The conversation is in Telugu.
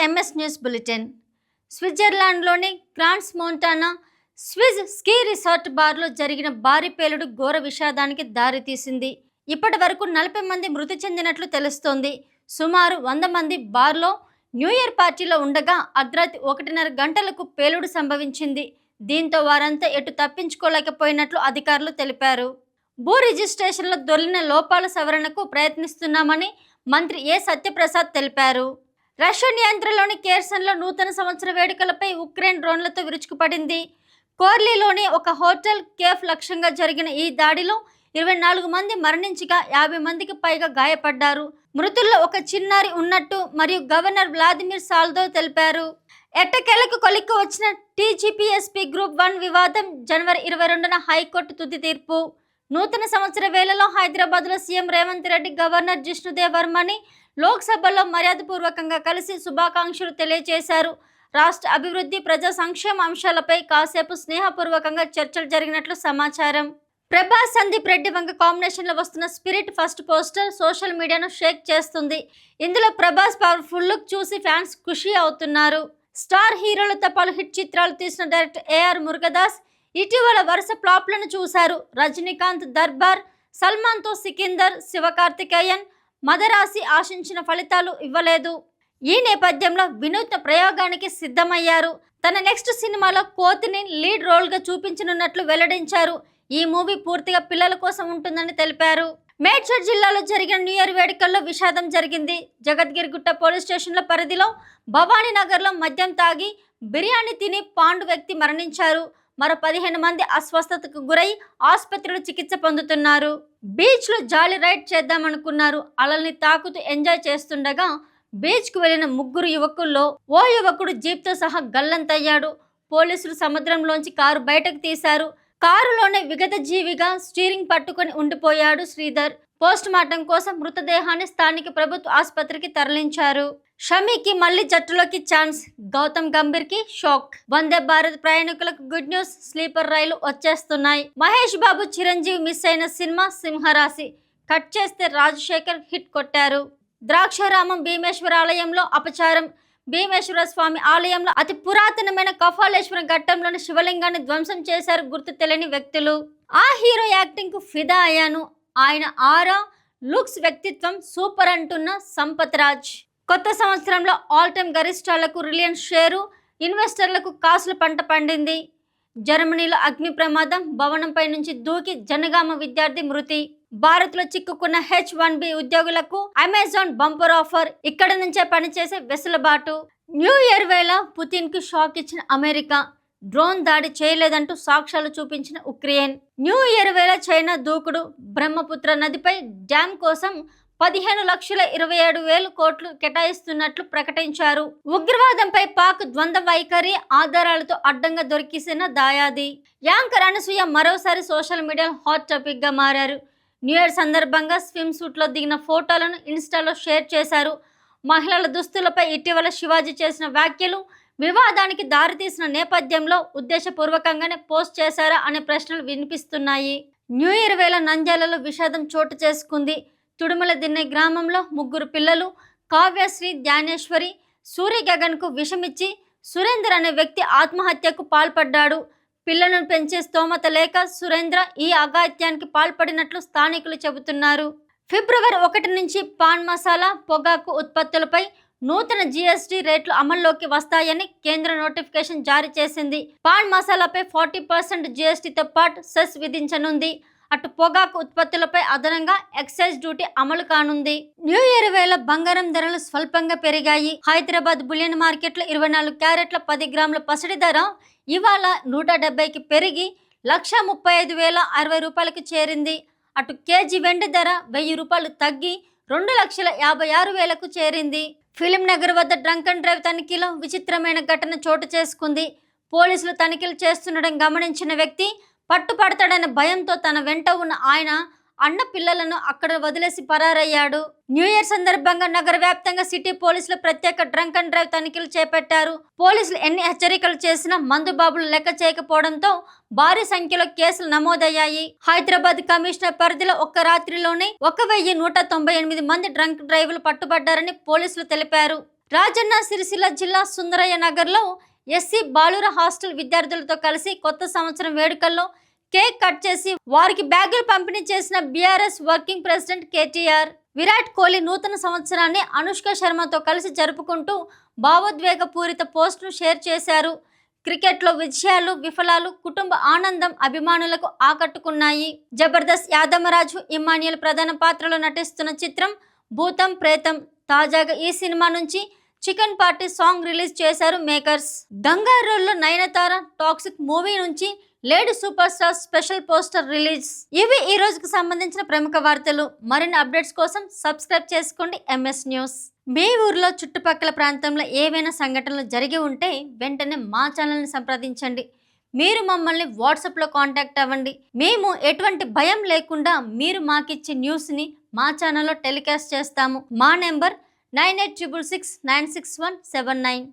MS news bulletin. స్విట్జర్లాండ్లోని గ్రాండ్స్ మోంటానా స్విజ్ స్కీ రిసార్ట్ బార్లో జరిగిన భారీ పేలుడు ఘోర విషాదానికి దారితీసింది. ఇప్పటి వరకు 40 మంది మృతి చెందినట్లు తెలుస్తోంది. సుమారు 100 మంది బార్లో న్యూ ఇయర్ పార్టీలో ఉండగా అర్ధరాత్రి 1:30 గంటలకు పేలుడు సంభవించింది. దీంతో వారంతా ఎటు తప్పించుకోలేకపోయినట్లు అధికారులు తెలిపారు. భూ రిజిస్ట్రేషన్లో దొర్లిన లోపాల సవరణకు ప్రయత్నిస్తున్నామని మంత్రి ఏ సత్యప్రసాద్ తెలిపారు. రష్యా నియంత్రణలోని కేర్సన్లో నూతన సంవత్సర వేడుకలపై ఉక్రెయిన్ డ్రోన్లతో విరుచుకుపడింది. కోర్లీలోని ఒక హోటల్ కేఫ్ లక్ష్యంగా జరిగిన ఈ దాడిలో 24 మంది మరణించగా 50 మందికి పైగా గాయపడ్డారు. మృతుల్లో ఒక చిన్నారి ఉన్నట్టు మరియు గవర్నర్ వ్లాదిమిర్ సాల్దో తెలిపారు. ఎట్టకేలకు కొలిక్కి వచ్చిన టీజీపీఎస్పీ గ్రూప్ 1 వివాదం జనవరి 22న హైకోర్టు తుది తీర్పు. నూతన సంవత్సర వేళలో హైదరాబాద్లో సీఎం రేవంత్ రెడ్డి గవర్నర్ జిష్ణుదేవ్ వర్మని లోక్సభలో మర్యాదపూర్వకంగా కలిసి శుభాకాంక్షలు తెలియజేశారు. రాష్ట్ర అభివృద్ధి, ప్రజా సంక్షేమ అంశాలపై కాసేపు స్నేహపూర్వకంగా చర్చలు జరిగినట్లు సమాచారం. ప్రభాస్, సందీప్ రెడ్డి వంక కాంబినేషన్లో వస్తున్న స్పిరిట్ ఫస్ట్ పోస్టర్ సోషల్ మీడియాను షేక్ చేస్తుంది. ఇందులో ప్రభాస్ పవర్ఫుల్ లుక్ చూసి ఫ్యాన్స్ ఖుషి అవుతున్నారు. స్టార్ హీరోలతో పలు హిట్ చిత్రాలు తీసిన డైరెక్టర్ ఏఆర్ మురుగదాస్ ఇటీవల వరుస ఫ్లాప్లను చూశారు. రజనీకాంత్ దర్బార్, సల్మాన్తో సికిందర్, శివకార్తికేయన్, మదరాసి ఆశించిన ఫలితాలు ఇవ్వలేదు. ఈ నేపథ్యంలో వినూత్న ప్రయోగానికి సిద్ధమయ్యారు. తన నెక్స్ట్ సినిమాలో కోతిని లీడ్ రోల్గా చూపించనున్నట్లు వెల్లడించారు. ఈ మూవీ పూర్తిగా పిల్లల కోసం ఉంటుందని తెలిపారు. మేడ్చల్ జిల్లాలో జరిగిన న్యూ ఇయర్ వేడుకల్లో విషాదం జరిగింది. జగద్గిరిగుట్ట పోలీస్ స్టేషన్ల పరిధిలో భవానీనగర్లో మద్యం తాగి బిర్యానీ తిని పాండు వ్యక్తి మరణించారు. మరో 15 మంది అస్వస్థతకు గురై ఆసుపత్రిలో చికిత్స పొందుతున్నారు. బీచ్లో జాలీ రైడ్ చేద్దామనుకున్నారు. అలల్ని తాకుతూ ఎంజాయ్ చేస్తుండగా బీచ్కు వెళ్లిన 3 యువకుల్లో ఓ యువకుడు జీప్తో సహా గల్లంతయ్యాడు. పోలీసులు సముద్రంలోంచి కారు బయటకు తీశారు. కారులోనే విగత జీవిగా స్టీరింగ్ పట్టుకొని ఉండిపోయాడు శ్రీధర్. పోస్ట్ మార్టం కోసం మృతదేహాన్ని స్థానిక ప్రభుత్వ ఆసుపత్రికి తరలించారు. షమీకి మళ్లీ జట్టులోకి ఛాన్స్. గౌతమ్ గంభీర్కి షాక్. వందే భారత్ ప్రయాణికులకు గుడ్ న్యూస్. స్లీపర్ రైలు వచ్చేస్తున్నాయి. మహేష్ బాబు, చిరంజీవి మిస్ అయిన సినిమా సింహరాశి. కట్ చేస్తే రాజశేఖర్ హిట్ కొట్టారు. ద్రాక్షారామం భీమేశ్వర ఆలయంలో అపచారం. భీమేశ్వర స్వామి ఆలయంలో అతి పురాతనమైన కపాలేశ్వరం ఘట్టంలోని శివలింగాన్ని ధ్వంసం చేశారు గుర్తు తెలియని వ్యక్తులు. ఆ హీరో యాక్టింగ్ కు ఫిదా అయ్యాను. ఆయన ఆరా, లుక్స్, వ్యక్తిత్వం సూపర్ అంటున్న సంపత్ రాజ్. కొత్త సంవత్సరంలో ఆల్ టైమ్ గరిష్టాలకు రిలయన్స్ షేరు, ఇన్వెస్టర్లకు కాసుల పంట పండింది. జర్మనీలో అగ్ని ప్రమాదం. భవనంపై నుంచి దూకి జనగామ విద్యార్థి మృతి. భారత్లో చిక్కుకున్న H1B ఉద్యోగులకు అమెజాన్ బంపర్ ఆఫర్. ఇక్కడ నుంచే పనిచేసే వెసులుబాటు. న్యూ ఇయర్ వేళ పుతిన్ కు షాక్ ఇచ్చిన అమెరికా. డ్రోన్ దాడి చేయలేదంటూ సాక్ష్యాలు చూపించిన ఉక్రెయిన్. న్యూ ఇయర్ వేళ చైనా దూకుడు. బ్రహ్మపుత్ర నదిపై డ్యామ్ కోసం 15,27,000 కోట్లు కేటాయిస్తున్నట్లు ప్రకటించారు. ఉగ్రవాదంపై పాక్ ద్వంద్వ వైఖరి ఆధారాలతో అడ్డంగా దొరికిసిన దాయాది. యాంకర్ అనసూయ మరోసారి సోషల్ మీడియాలో హాట్ టాపిక్ గా మారారు. న్యూ ఇయర్ సందర్భంగా స్విమ్ సూట్ లో దిగిన ఫోటోలను ఇన్స్టాలో షేర్ చేశారు. మహిళల దుస్తులపై ఇటీవల శివాజీ చేసిన వ్యాఖ్యలు వివాదానికి దారితీసిన నేపథ్యంలో ఉద్దేశపూర్వకంగానే పోస్ట్ చేశారా అనే ప్రశ్నలు వినిపిస్తున్నాయి. న్యూ ఇయర్ వేళ నంద్యాలలో విషాదం చోటు చేసుకుంది. తుడుమల దిన్నె గ్రామంలో 3 పిల్లలు కావ్యశ్రీ, ధ్యానేశ్వరి, సూర్య గగన్కు విషమిచ్చి సురేందర్ అనే వ్యక్తి ఆత్మహత్యకు పాల్పడ్డాడు. పిల్లలను పెంచే స్తోమత లేక సురేంద్ర ఈ అఘాయిత్యానికి పాల్పడినట్లు స్థానికులు చెబుతున్నారు. ఫిబ్రవరి 1 నుంచి పాన్ మసాలా, పొగాకు ఉత్పత్తులపై నూతన జీఎస్టీ రేట్లు అమల్లోకి వస్తాయని కేంద్ర నోటిఫికేషన్ జారీ చేసింది. పాన్ మసాలాపై 40% జీఎస్టీతో పాటు సెస్ విధించనుంది. అటు పొగాకు ఉత్పత్తులపై అదనంగా ఎక్సైజ్ డ్యూటీ అమలు కానుంది. న్యూ ఇయర్ వేళ బంగారం ధరలు స్వల్పంగా పెరిగాయి. హైదరాబాద్ బులియన్ మార్కెట్లో 24 క్యారెట్ల 10 గ్రాముల పసిడి ధర ఇవాళ 170కి పెరిగి 1,35,060 రూపాయలకు చేరింది. అటు కేజీ వెండి ధర 1000 రూపాయలు తగ్గి 2,56,000కు చేరింది. ఫిలిం నగర్ వద్ద డ్రంక్ అండ్ డ్రైవ్ తనిఖీలో విచిత్రమైన ఘటన చోటు చేసుకుంది. పోలీసులు తనిఖీలు చేస్తుండడం గమనించిన వ్యక్తి పట్టుపడతాడనే భయంతో తన వెంట ఉన్న ఆయన అన్న పిల్లలను అక్కడ వదిలేసి పరారయ్యాడు. న్యూ ఇయర్ సందర్భంగా నగర వ్యాప్తంగా సిటీ పోలీసులు ప్రత్యేక డ్రంక్ అండ్ డ్రైవ్ తనిఖీలు చేపట్టారు. పోలీసులు ఎన్ని హెచ్చరికలు చేసినా మందుబాబులు లెక్క చేయకపోవడంతో భారీ సంఖ్యలో కేసులు నమోదయ్యాయి. హైదరాబాద్ కమిషనర్ పరిధిలో ఒక్క రాత్రిలోనే 1,198 మంది డ్రంక్ డ్రైవ్లు పట్టుబడ్డారని పోలీసులు తెలిపారు. రాజన్న సిరిసిల్ల జిల్లా సుందరయ్య నగర్లో ఎస్సీ బాలుర హాస్టల్ విద్యార్థులతో కలిసి కొత్త సంవత్సరం వేడుకల్లో కేక్ కట్ చేసి వారికి బ్యాగులు పంపిణీ చేసిన BRS working president KTR. Virat Kohli నూతన సంవత్సరాన్ని అనుష్క శర్మతో కలిసి జరుపుకుంటూ భావోద్వేగపూరిత పోస్టును షేర్ చేశారు. క్రికెట్లో విజయాలు, విఫలాలు, కుటుంబ ఆనందం అభిమానులకు ఆకట్టుకున్నాయి. జబర్దస్త్ యాదమరాజు ఇమ్మాన్యుయల్ ప్రధాన పాత్రలో నటిస్తున్న చిత్రం భూతం ప్రేతం. తాజాగా ఈ సినిమా నుంచి చికెన్ పార్టీ సాంగ్ రిలీజ్ చేశారు మేకర్స్. దంగారోల్లో నయనతార టాక్సిక్ మూవీ నుంచి lady super star special poster release. ఇవి ఈ రోజుకు సంబంధించిన ప్రముఖ వార్తలు. మరిన్ని అప్డేట్స్ కోసం సబ్స్క్రైబ్ చేసుకోండి MS న్యూస్. మీ ఊర్లో చుట్టుపక్కల ప్రాంతంలో ఏవైనా సంఘటనలు జరిగి ఉంటే వెంటనే మా ఛానల్ని సంప్రదించండి. మీరు మమ్మల్ని వాట్సాప్లో కాంటాక్ట్ అవ్వండి. మేము ఎటువంటి భయం లేకుండా మీరు మాకిచ్చే న్యూస్ని మా ఛానల్లో టెలికాస్ట్ చేస్తాము. మా నెంబర్ 9866696179.